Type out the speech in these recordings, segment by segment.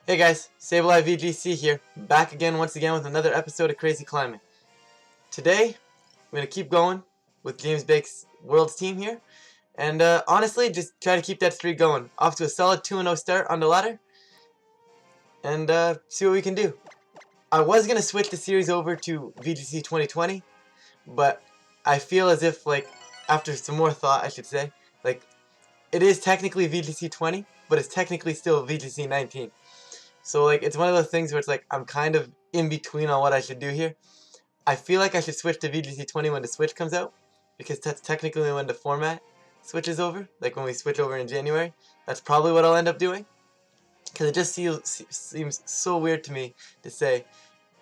Hey guys, Sableye VGC here, back again once again with another episode of Crazy Climbing. Today, I'm going to keep going with James Baek's Worlds team here, and honestly, just try to keep that streak going. Off to a solid 2-0 start on the ladder, and see what we can do. I was going to switch the series over to VGC 2020, but I feel as if, after some more thought, I should say, it is technically VGC 20, but it's technically still VGC 19. So it's one of those things where it's I'm kind of in between on what I should do here. I feel like I should switch to VGC 20 when the Switch comes out, because that's technically when the format switches over, like when we switch over in January. That's probably what I'll end up doing, because it just seems so weird to me to say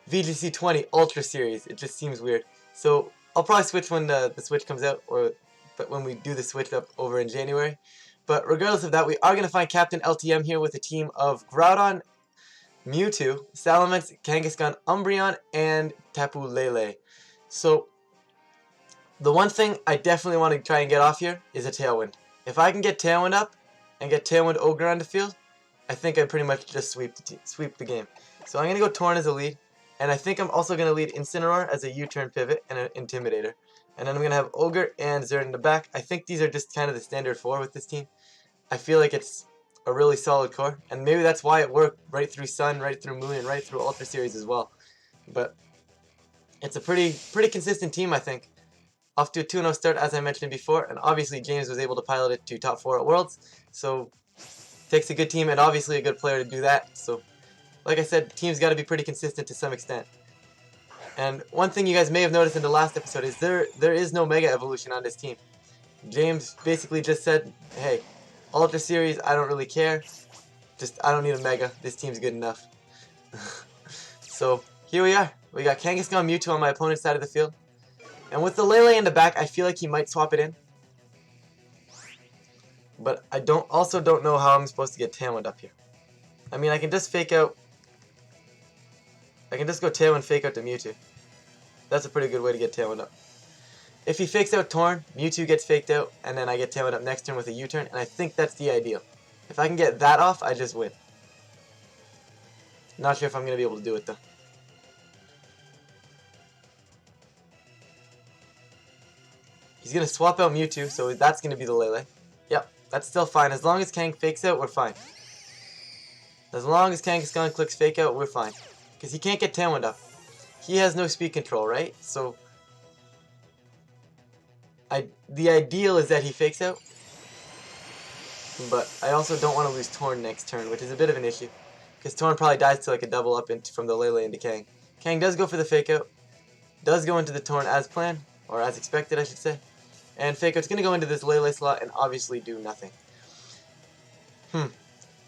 VGC 20 Ultra Series. It just seems weird. So I'll probably switch when the Switch comes out, but when we do the switch up over in January. But regardless of that, we are going to find Captain LTM here with a team of Groudon, Mewtwo, Salamence, Kangaskhan, Umbreon, and Tapu Lele. So, the one thing I definitely want to try and get off here is a Tailwind. If I can get Tailwind up and get Tailwind Ogre on the field, I think I pretty much just sweep the game. So I'm going to go Torn as a lead, and I think I'm also going to lead Incineroar as a U-turn pivot and an Intimidator. And then I'm going to have Ogre and Zerd in the back. I think these are just kind of the standard 4 with this team. I feel like it's a really solid core, and maybe that's why it worked right through Sun, right through Moon, and right through Ultra Series as well. But it's a pretty consistent team, I think. Off to a 2-0 start, as I mentioned before, and obviously James was able to pilot it to top 4 at Worlds, so takes a good team and obviously a good player to do that. So, like I said, the team's got to be pretty consistent to some extent. And one thing you guys may have noticed in the last episode is there is no Mega Evolution on this team. James basically just said, hey, Ultra Series, I don't really care. I don't need a Mega. This team's good enough. So, here we are. We got Kangaskhan Mewtwo on my opponent's side of the field. And with the Lele in the back, I feel like he might swap it in. But I also don't know how I'm supposed to get Tailwind up here. I mean, I can just fake out. I can just go Tailwind, fake out to Mewtwo. That's a pretty good way to get Tailwind up. If he fakes out Torn, Mewtwo gets faked out, and then I get Tailwind up next turn with a U-turn, and I think that's the ideal. If I can get that off, I just win. Not sure if I'm going to be able to do it, though. He's going to swap out Mewtwo, so that's going to be the Lele. Yep, that's still fine. As long as Kang fakes out, we're fine. As long as Kangaskhan clicks fake out, we're fine. Because he can't get Tailwind up. He has no speed control, right? So the ideal is that he fakes out, but I also don't want to lose Torn next turn, which is a bit of an issue, because Torn probably dies to a double up from the Lele into Kang. Kang does go for the fake out, does go into the Torn as planned, or as expected I should say, and fake out's going to go into this Lele slot and obviously do nothing.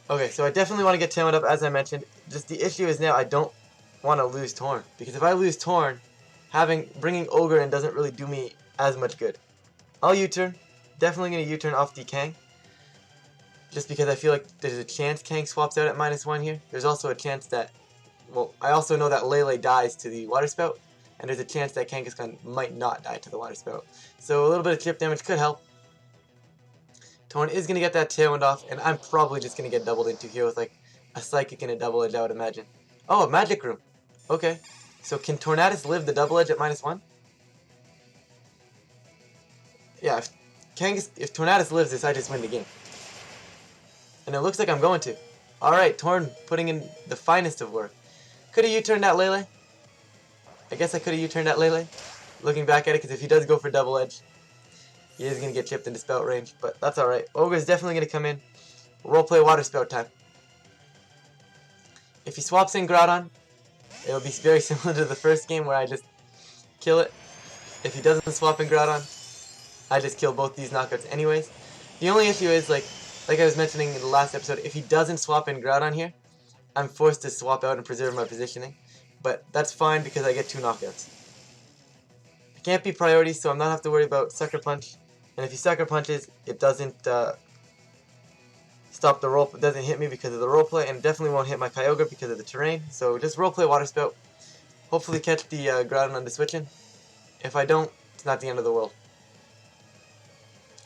Okay, so I definitely want to get Tailwind up as I mentioned. Just the issue is now I don't want to lose Torn, because if I lose Torn, bringing Ogre in doesn't really do me as much good. I'll U-turn. Definitely going to U-turn off the Kang. Just because I feel like there's a chance Kang swaps out at -1 here. There's also a chance that, well, I also know that Lele dies to the Water Spout, and there's a chance that Kangaskhan might not die to the Water Spout. So a little bit of chip damage could help. Torn is going to get that Tailwind off, and I'm probably just going to get doubled into here with a Psychic and a Double Edge, I would imagine. Oh, a Magic Room. Okay. So can Tornadus live the Double Edge at -1? Yeah, if Tornadus lives this, I just win the game. And it looks like I'm going to. Alright, Torn putting in the finest of work. Could have U-turned that Lele. I guess I could have U-turned that Lele. Looking back at it, because if he does go for Double Edge, he is going to get chipped into Spout range. But that's alright. Ogre is definitely going to come in. Roleplay Water Spout time. If he swaps in Groudon, it'll be very similar to the first game where I just kill it. If he doesn't swap in Groudon, I just kill both these knockouts anyways. The only issue is, like I was mentioning in the last episode, if he doesn't swap in Groudon here, I'm forced to swap out and preserve my positioning. But that's fine because I get 2 knockouts. I can't be priority, so I'm not have to worry about Sucker Punch. And if he Sucker Punches, it doesn't stop the roll. It doesn't hit me because of the roleplay, and it definitely won't hit my Kyogre because of the terrain. So just roleplay Water Spout. Hopefully catch the Groudon on the switching. If I don't, it's not the end of the world.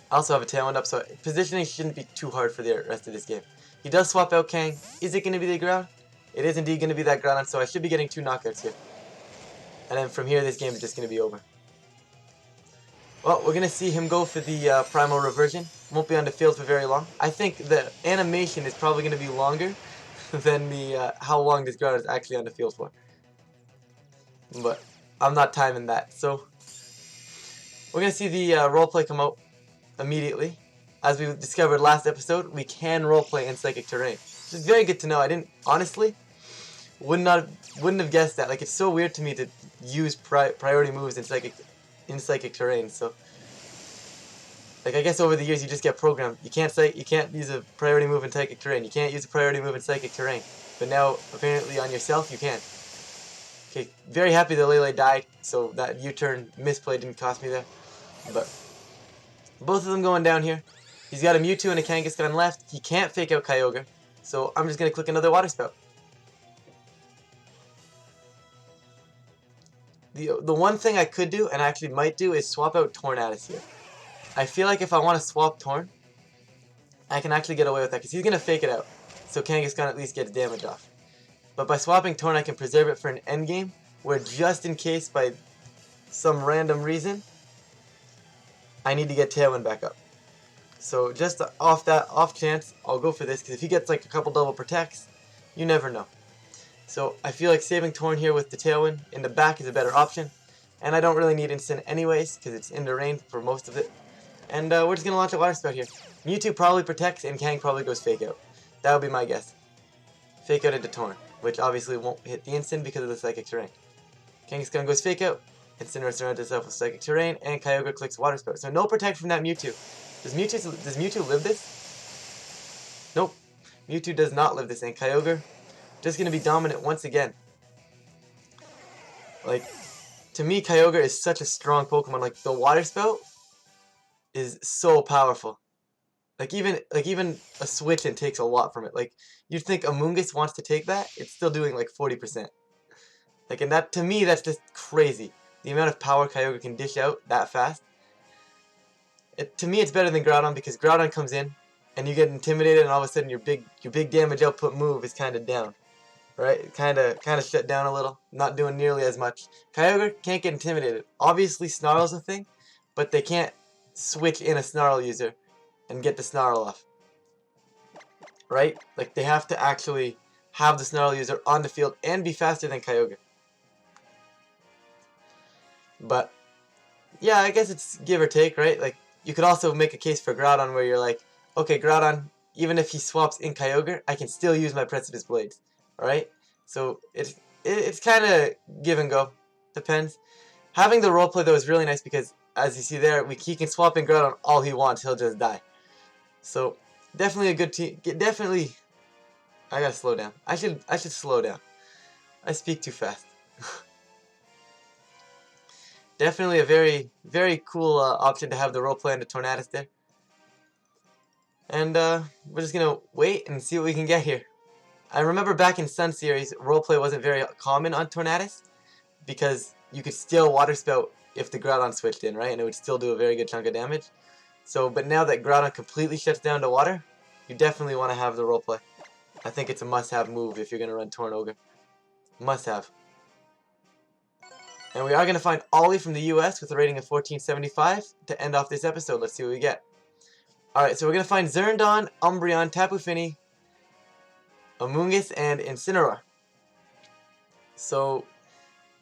I also have a Tailwind up, so positioning shouldn't be too hard for the rest of this game. He does swap out Kang. Is it going to be the Ground? It is indeed going to be that Groudon, so I should be getting 2 knockouts here. And then from here, this game is just going to be over. Well, we're going to see him go for the Primal Reversion. Won't be on the field for very long. I think the animation is probably going to be longer than the how long this Groudon is actually on the field for. But I'm not timing that. So we're going to see the roleplay come out immediately. As we discovered last episode, we can roleplay in Psychic Terrain. Which is very good to know. I didn't, honestly, wouldn't have guessed that. Like, it's so weird to me to use priority moves in Psychic Terrain. So, like, I guess over the years you just get programmed. You can't use a priority move in Psychic Terrain. You can't use a priority move in Psychic Terrain. But now, apparently on yourself, you can. Okay, very happy that Lele died, so that U-turn misplay didn't cost me there. But both of them going down here. He's got a Mewtwo and a Kangaskhan left. He can't fake out Kyogre, so I'm just going to click another Water Spout. The one thing I could do, and I actually might do, is swap out Tornadus here. I feel like if I want to swap Torn, I can actually get away with that, because he's going to fake it out, so Kangaskhan at least gets damage off. But by swapping Torn, I can preserve it for an endgame, where just in case, by some random reason, I need to get Tailwind back up. So just off chance, I'll go for this, because if he gets like a couple double protects, you never know. So I feel like saving Torn here with the Tailwind in the back is a better option. And I don't really need Instant anyways, because it's in the rain for most of it. And we're just going to launch a Water Spout here. Mewtwo probably protects, and Kang probably goes Fake Out. That would be my guess. Fake Out into Torn, which obviously won't hit the Instant because of the Psychic Terrain. Kangaskhan goes Fake Out, Incinerate surrounds itself with Psychic Terrain, and Kyogre clicks Water Spout. So no protect from that Mewtwo. Does Mewtwo live this? Nope. Mewtwo does not live this, and Kyogre just going to be dominant once again. Like, to me, Kyogre is such a strong Pokemon. Like, the Water Spout is so powerful. Like even a Switch-In takes a lot from it. Like, you'd think Amoonguss wants to take that, it's still doing like 40%. Like, and that, to me, that's just crazy. The amount of power Kyogre can dish out that fast. To me, it's better than Groudon, because Groudon comes in and you get intimidated, and all of a sudden your big damage output move is kind of down, right? Kind of shut down a little, not doing nearly as much. Kyogre can't get intimidated. Obviously, Snarl's a thing, but they can't switch in a Snarl user and get the Snarl off, right? Like, they have to actually have the Snarl user on the field and be faster than Kyogre. But yeah, I guess it's give or take, right? Like, you could also make a case for Groudon where you're like, okay, Groudon, even if he swaps in Kyogre, I can still use my Precipice Blades, alright? So it's kind of give and go, depends. Having the roleplay though is really nice, because as you see there, he can swap in Groudon all he wants, he'll just die. So definitely a good team. Definitely, I gotta slow down. I should slow down. I speak too fast. Definitely a very, very cool option to have the roleplay on the Tornadus there. And we're just going to wait and see what we can get here. I remember back in Sun Series, roleplay wasn't very common on Tornadus, because you could still Water Spout if the Groudon switched in, right? And it would still do a very good chunk of damage. So, but now that Groudon completely shuts down to water, you definitely want to have the roleplay. I think it's a must-have move if you're going to run Torn Ogre. Must-have. And we are going to find Ollie from the US with a rating of 1475 to end off this episode. Let's see what we get. Alright, so we're going to find Zerndon, Umbreon, Tapu Fini, Amoonguss, and Incineroar. So,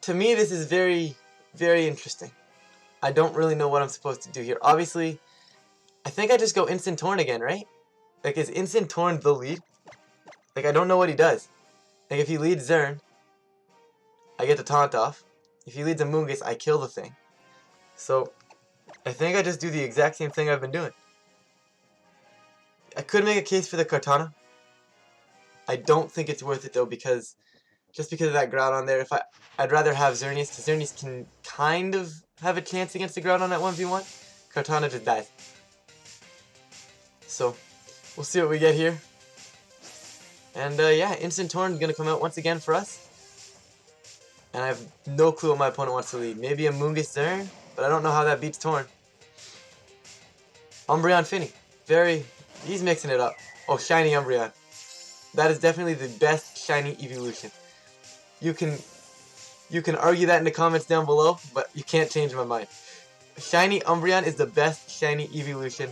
to me, this is very, very interesting. I don't really know what I'm supposed to do here. Obviously, I think I just go Instant Torn again, right? Like, is Instant Torn the lead? Like, I don't know what he does. Like, if he leads Zern, I get the taunt off. If he leads Amoonguss, I kill the thing. So, I think I just do the exact same thing I've been doing. I could make a case for the Kartana. I don't think it's worth it though, because just because of that Groudon there, I'd rather have Xerneas, because Xerneas can kind of have a chance against the Groudon at 1v1. Kartana just dies. So, we'll see what we get here. And yeah, Instant Torn is going to come out once again for us. And I have no clue what my opponent wants to lead. Maybe Amoonguss Zern, but I don't know how that beats Torn. Umbreon Fini. He's mixing it up. Oh, Shiny Umbreon. That is definitely the best shiny evolution. You can argue that in the comments down below, but you can't change my mind. Shiny Umbreon is the best shiny evolution.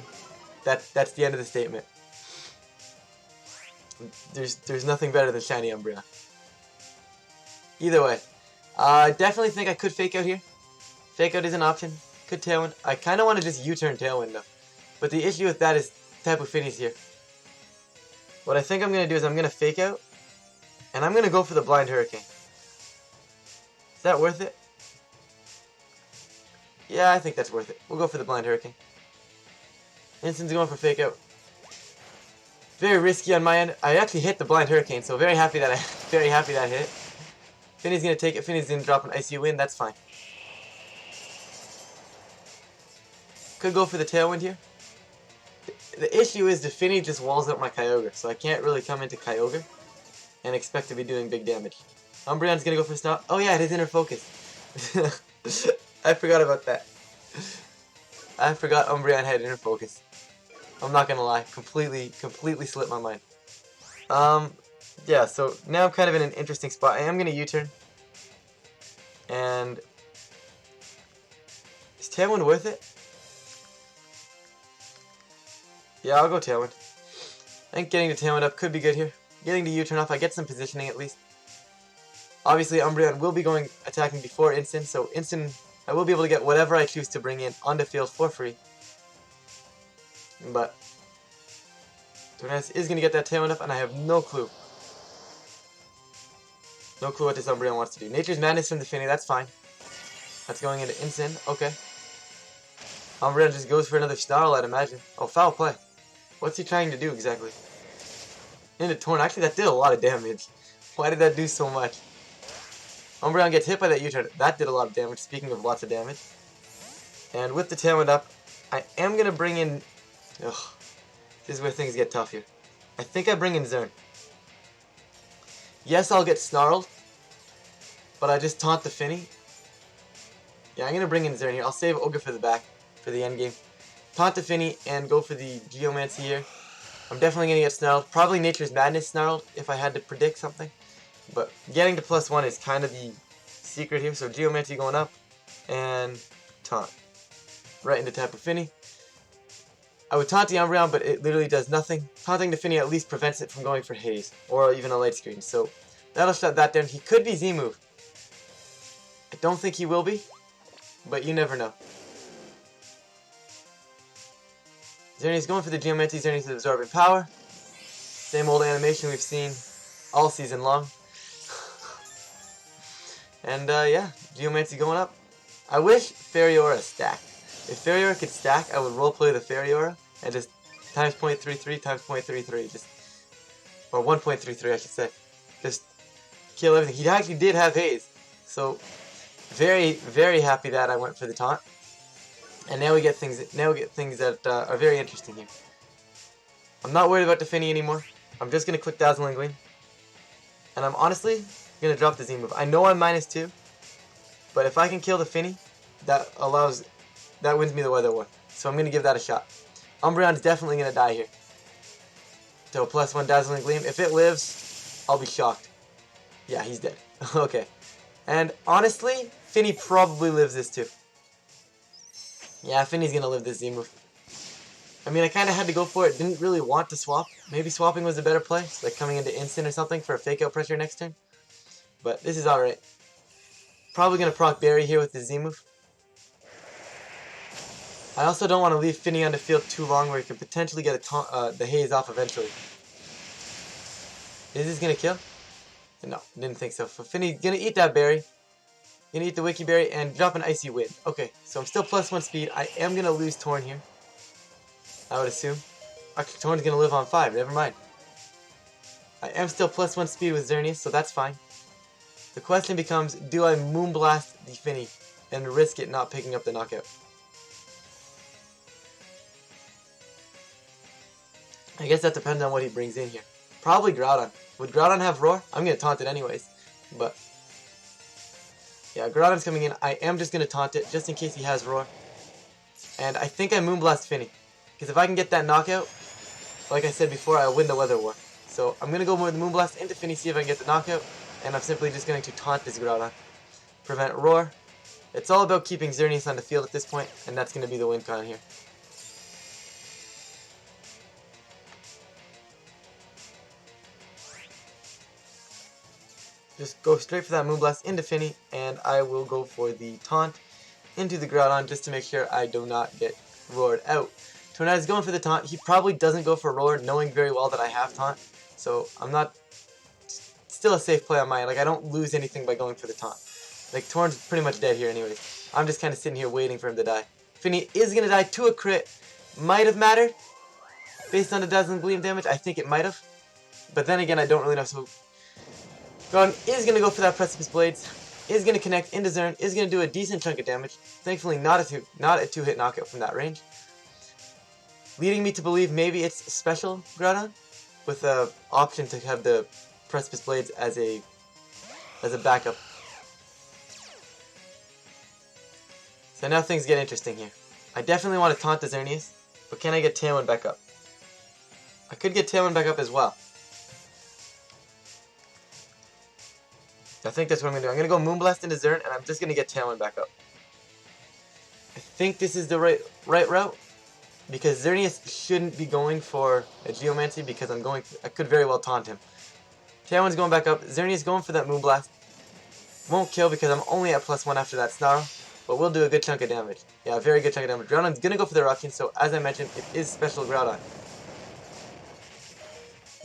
That's the end of the statement. There's nothing better than shiny Umbreon. Either way, I definitely think I could fake out here. Fake out is an option. Could Tailwind. I kind of want to just U-turn Tailwind though. But the issue with that is Tapu Fini's here. What I think I'm going to do is I'm going to fake out. And I'm going to go for the Blind Hurricane. Is that worth it? Yeah, I think that's worth it. We'll go for the Blind Hurricane. Instin's going for fake out. Very risky on my end. I actually hit the Blind Hurricane, so very happy that I hit it. Finny's gonna take it. Finny's gonna drop an Icy Wind. That's fine. Could go for the Tailwind here. The issue is the Finny just walls up my Kyogre, so I can't really come into Kyogre and expect to be doing big damage. Umbreon's gonna go for stop. Oh yeah, it is Inner Focus. I forgot about that. I forgot Umbreon had Inner Focus. I'm not gonna lie, completely slipped my mind. Yeah, so now I'm kind of in an interesting spot. I am gonna U-turn. And is Tailwind worth it? Yeah, I'll go Tailwind. I think getting the Tailwind up could be good here. Getting the U-turn off, I get some positioning at least. Obviously, Umbreon will be going attacking before Instant, so Instant, I will be able to get whatever I choose to bring in on the field for free. But Tornadus is going to get that Tailwind up, and I have no clue. No clue what this Umbreon wants to do. Nature's Madness from the Finny, that's fine. That's going into Instant, okay. Umbreon just goes for another Snarl, I'd imagine. Oh, foul play. What's he trying to do exactly? Into Torn. Actually, that did a lot of damage. Why did that do so much? Umbreon gets hit by that U-turn. That did a lot of damage, speaking of lots of damage. And with the Tailwind up, I am going to bring in... Ugh, this is where things get tough here. I think I bring in Zern. Yes, I'll get snarled, but I just taunt the Finny. Yeah, I'm going to bring in Zern here. I'll save Ogre for the back, for the end game. Taunt the Finny and go for the Geomancy here. I'm definitely going to get snarled. Probably Nature's Madness snarled if I had to predict something. But getting to +1 is kind of the secret here. So Geomancy going up and taunt. Right into Tapu Fini. I would taunt the Umbreon, but it literally does nothing. Taunting the Finny at least prevents it from going for Haze, or even a Light Screen. So that'll shut that down. He could be Z-move. I don't think he will be, but you never know. Xerneas going for the Geomancy. Xerneas is absorbing power. Same old animation we've seen all season long. And yeah, Geomancy going up. I wish Fairy Aura stacked. If Fairy Aura could stack, I would roleplay the Fairy Aura and just times 0.33 times 0.33, just, or 1.33 I should say, just kill everything. He actually did have Haze, so very, very happy that I went for the taunt. And now we get things that are very interesting here. I'm not worried about the Finny anymore. I'm just gonna click Dazzling Gleam, and I'm honestly gonna drop the Z move. I know I'm -2, but if I can kill the Finny, that wins me the Weather War. So I'm gonna give that a shot. Umbreon's definitely gonna die here. So +1 Dazzling Gleam. If it lives, I'll be shocked. Yeah, he's dead. Okay. And honestly, Finny probably lives this too. Yeah, Finny's gonna live this Z move. I mean, I kind of had to go for it. Didn't really want to swap. Maybe swapping was a better play, like coming into Instant or something for a fake out pressure next turn. But this is alright. Probably gonna proc Berry here with the Z move. I also don't want to leave Finny on the field too long where he could potentially get the Haze off eventually. Is this gonna kill? No, didn't think so. So Finny's gonna eat that berry. Gonna eat the Wiki Berry and drop an Icy Wind. Okay, so I'm still +1 speed. I am gonna lose Torn here, I would assume. Actually, Torn's gonna live on 5. Never mind. I am still +1 speed with Xerneas, so that's fine. The question becomes, do I Moonblast the Finny and risk it not picking up the knockout? I guess that depends on what he brings in here. Probably Groudon. Would Groudon have Roar? I'm going to taunt it anyways. But yeah, Groudon's coming in. I am just going to taunt it just in case he has Roar. And I think I Moonblast Finny. Because if I can get that knockout, like I said before, I'll win the Weather War. So I'm going to go with the Moonblast into Finny, see if I can get the knockout. And I'm simply just going to taunt this Groudon. Prevent Roar. It's all about keeping Xerneas on the field at this point, and that's going to be the win con here. Just go straight for that Moonblast into Finny, and I will go for the taunt into the Groudon just to make sure I do not get roared out. Tornad's going for the taunt. He probably doesn't go for roar, knowing very well that I have taunt. So I'm not... Still a safe play on mine. Like, I don't lose anything by going for the taunt. Like, Torn's pretty much dead here anyways. I'm just kind of sitting here waiting for him to die. Finny is going to die to a crit. Might have mattered. Based on the Dazzling Gleam damage, I think it might have. But then again, I don't really know. So Groudon is going to go for that Precipice Blades. Is going to connect into Zern. Is going to do a decent chunk of damage. Thankfully, not a two-hit knockout from that range. Leading me to believe maybe it's special Groudon, with the option to have the Precipice Blades as a backup. So now things get interesting here. I definitely want to taunt the Xerneas, but can I get Tailwind back up? I could get Tailwind back up as well. I think that's what I'm going to do. I'm going to go Moonblast into Zern, and I'm just going to get Tailwind back up. I think this is the right route, because Xerneas shouldn't be going for a Geomancy, because I could very well taunt him. Tailwind's going back up. Xerneas going for that Moonblast. Won't kill because I'm only at +1 after that Snarl, but we'll do a good chunk of damage. Yeah, a very good chunk of damage. Groudon's going to go for the Eruption, so as I mentioned, it is special Groudon.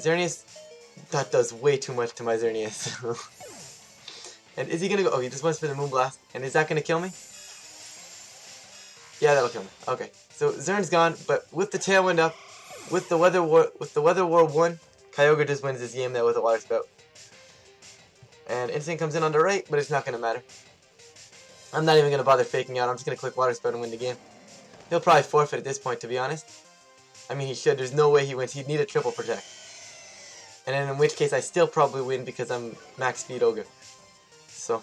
Xerneas, that does way too much to my Xerneas. And is he going to go? Oh, he just went for the Moonblast. And is that going to kill me? Yeah, that'll kill me. Okay, so Zern's gone, but with the Tailwind up, with the Weather War 1, Kyogre just wins this game there with a Water Spout. And Instinct comes in on the right, but it's not going to matter. I'm not even going to bother faking out. I'm just going to click Water Spout and win the game. He'll probably forfeit at this point, to be honest. I mean, he should. There's no way he wins. He'd need a triple protect. And then in which case, I still probably win because I'm max speed Ogre. So...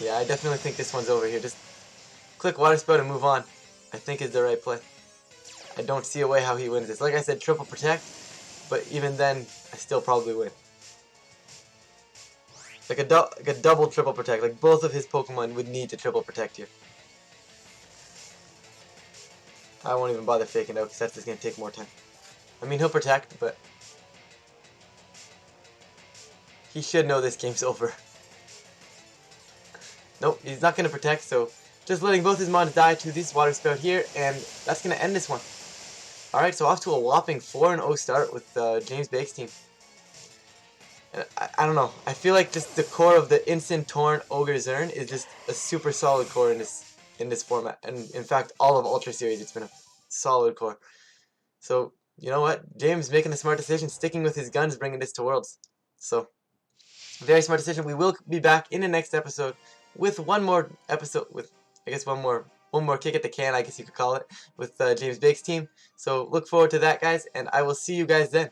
Yeah, I definitely think this one's over here. Just click Water Spout and move on. I think is the right play. I don't see a way how he wins this. Like I said, triple protect, but even then, I still probably win. Like a double triple protect. Like both of his Pokemon would need to triple protect here. I won't even bother faking out because that's just going to take more time. I mean, he'll protect, but he should know this game's over. Nope, he's not going to protect, so just letting both his mons die to this Water Spout here, and that's going to end this one. Alright, so off to a whopping 4-0 start with James Baek's team. And I don't know, I feel like just the core of the Instant Torn Ogre Zern is just a super solid core in this format. And in fact, all of Ultra Series, it's been a solid core. So, you know what? James making a smart decision, sticking with his guns, bringing this to Worlds. So, very smart decision. We will be back in the next episode with one more episode, with I guess one more kick at the can, I guess you could call it, with James Baek's team. So look forward to that, guys, and I will see you guys then.